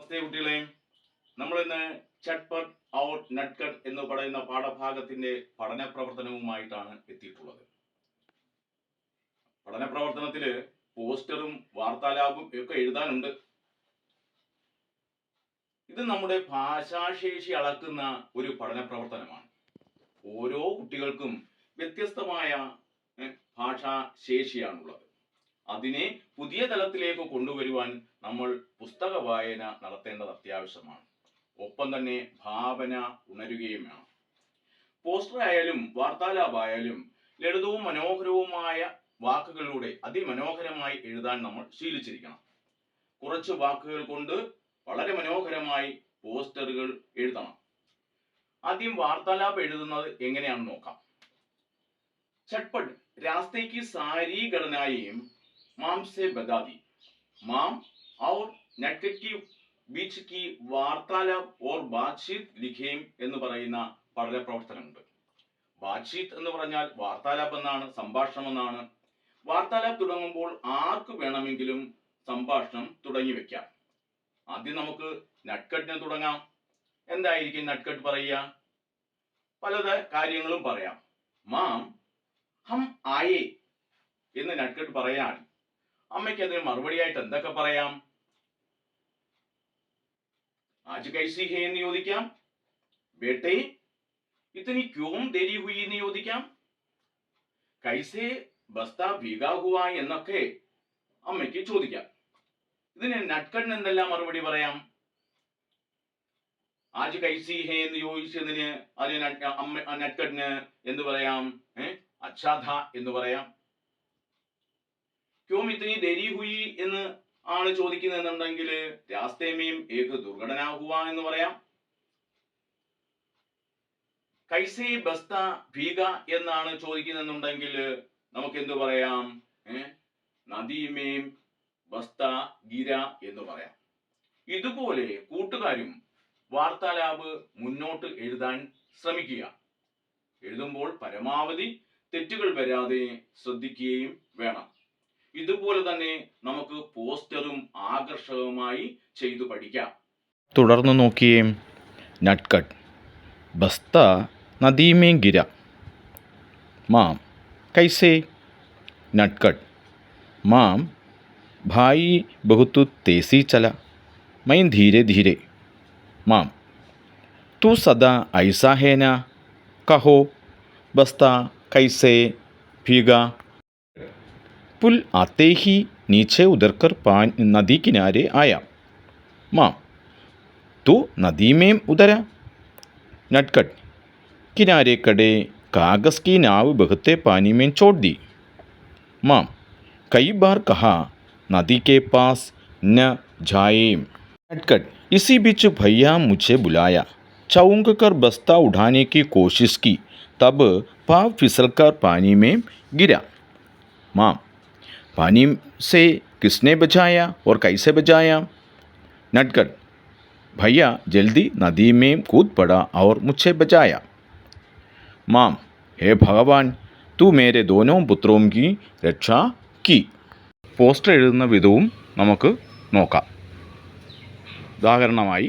നമസ്തേ കുട്ടികളെ. നമ്മളിന്ന് ചട്പട്ട് ഔർ നട്ട്കട്ട് എന്ന് പറയുന്ന പാഠഭാഗത്തിന്റെ പഠന പ്രവർത്തനവുമായിട്ടാണ് എത്തിയിട്ടുള്ളത്. പഠന പ്രവർത്തനത്തില് പോസ്റ്ററും വാർത്താലാപും ഒക്കെ എഴുതാനുണ്ട്. ഇത് നമ്മുടെ ഭാഷാശേഷി അളക്കുന്ന ഒരു പഠന പ്രവർത്തനമാണ്. ഓരോ കുട്ടികൾക്കും വ്യത്യസ്തമായ ഭാഷാശേഷിയാണുള്ളത്. അതിനെ പുതിയ തലത്തിലേക്ക് കൊണ്ടുവരുവാൻ നമ്മൾ പുസ്തക വായന നടത്തേണ്ടത് അത്യാവശ്യമാണ്. ഒപ്പം തന്നെ ഭാവന ഉണരുകയും വേണം. പോസ്റ്റർ ആയാലും വാർത്താലാപായാലും ലളിതവും മനോഹരവുമായ വാക്കുകളിലൂടെ അതിമനോഹരമായി എഴുതാൻ നമ്മൾ ശീലിച്ചിരിക്കണം. കുറച്ച് വാക്കുകൾ കൊണ്ട് വളരെ മനോഹരമായി പോസ്റ്ററുകൾ എഴുതണം. ആദ്യം വാർത്താലാപ് എഴുതുന്നത് എങ്ങനെയാണെന്ന് നോക്കാം. चटपट रास्ते की सारी गणनाएं माम से बता दी. माम और नटखट की बीच की वार्तालाप और बातचीत लिखेം എന്ന് പറയുന്ന പഠന പ്രവർത്തനമുണ്ട്. ബാത്ചീത്ത് എന്ന് പറഞ്ഞാൽ വാർത്താലാപ് എന്നാണ്, സംഭാഷണം എന്നാണ്. വാർത്താലാപ് തുടങ്ങുമ്പോൾ ആർക്ക് വേണമെങ്കിലും സംഭാഷണം തുടങ്ങി വെക്കാം. ആദ്യം നമുക്ക് നട്ട്കട്ടിന് തുടങ്ങാം. എന്തായിരിക്കും നട്ട്കട്ട് പറയുക? പല കാര്യങ്ങളും പറയാം. മാം ഹം ആയേ എന്ന് നട്ട്കട്ട് പറയാൻ അമ്മയ്ക്ക് അതിന് മറുപടിയായിട്ട് എന്തൊക്കെ പറയാം? ആജ് കൈസി ഹേ എന്ന് ചോദിക്കാം. ബേട്ടേ ഇത്തനി ക്യോം ദേരി ഹുയി എന്ന് ചോദിക്കാം. കൈസേ ബസ്ത ഭീഗാ ഹുവാ എന്നൊക്കെ അമ്മയ്ക്ക് ചോദിക്കാം. ഇതിന് നട്ട്കട്ടിന് എന്തെല്ലാം മറുപടി പറയാം? ആജ് കൈസി ഹേ എന്ന് ചോദിച്ചതിന് അതിന് നട്ട്കട്ടിന് എന്ത് പറയാം? अच्छा था എന്ന് പറയാം. ക്യോം ഇത്തനി ദേരി ഹുയി എന്ന് ആണ് ചോദിക്കുന്നതെന്നുണ്ടെങ്കിൽ രാസ്തേ മേം ഏക് ദുർഘടന ഹുവാ എന്ന് പറയാം. കൈസേ ബസ്ത ഭീഗ എന്നാണ് ചോദിക്കുന്നതെന്നുണ്ടെങ്കിൽ നമുക്ക് എന്ത് പറയാം? നദി മേം ബസ്ത ഗിര എന്ന് പറയാം. ഇതുപോലെ കൂട്ടുകാരും വാർത്താലാപ് മുന്നോട്ട് എഴുതാൻ ശ്രമിക്കുക. എഴുതുമ്പോൾ പരമാവധി തെറ്റുകൾ വരാതെ ശ്രദ്ധിക്കുകയും വേണം. ഇതുപോലെ തന്നെ നമുക്ക് പോസ്റ്ററും ആകർഷകമായി ചെയ്തു പഠിക്കാം. തുടർന്ന് നോക്കിയേ. നട്ട്കട്ട് ബസ്ത നദീ മേ ഗിര. മാം കൈസേ. नटखट माम भाई बहुत तेजी चला, मैं धीरे धीरे. माम तू सदा ऐसा है ना, कहो बस्ता कैसे भीगा. पुल आते ही नीचे उतरकर नदी किनारे आया. माम तू नदी में उतरा. नटखट किनारे खड़े कागज़ की नाव बहते पानी में छोड़ दी. माम कई बार कहा नदी के पास न जाए. नटखट इसी बीच भैया मुझे बुलाया. चौंक कर बस्ता उठाने की कोशिश की, तब पाँव फिसलकर पानी में गिरा. माम पानी से किसने बचाया और कैसे बचाया. नटखट भैया जल्दी नदी में कूद पड़ा और मुझे बचाया. माम हे भगवान, तू मेरे दोनों पुत्रों की रक्षा की. പോസ്റ്റർ എഴുതുന്ന വിധവും നമുക്ക് നോക്കാം. ഉദാഹരണമായി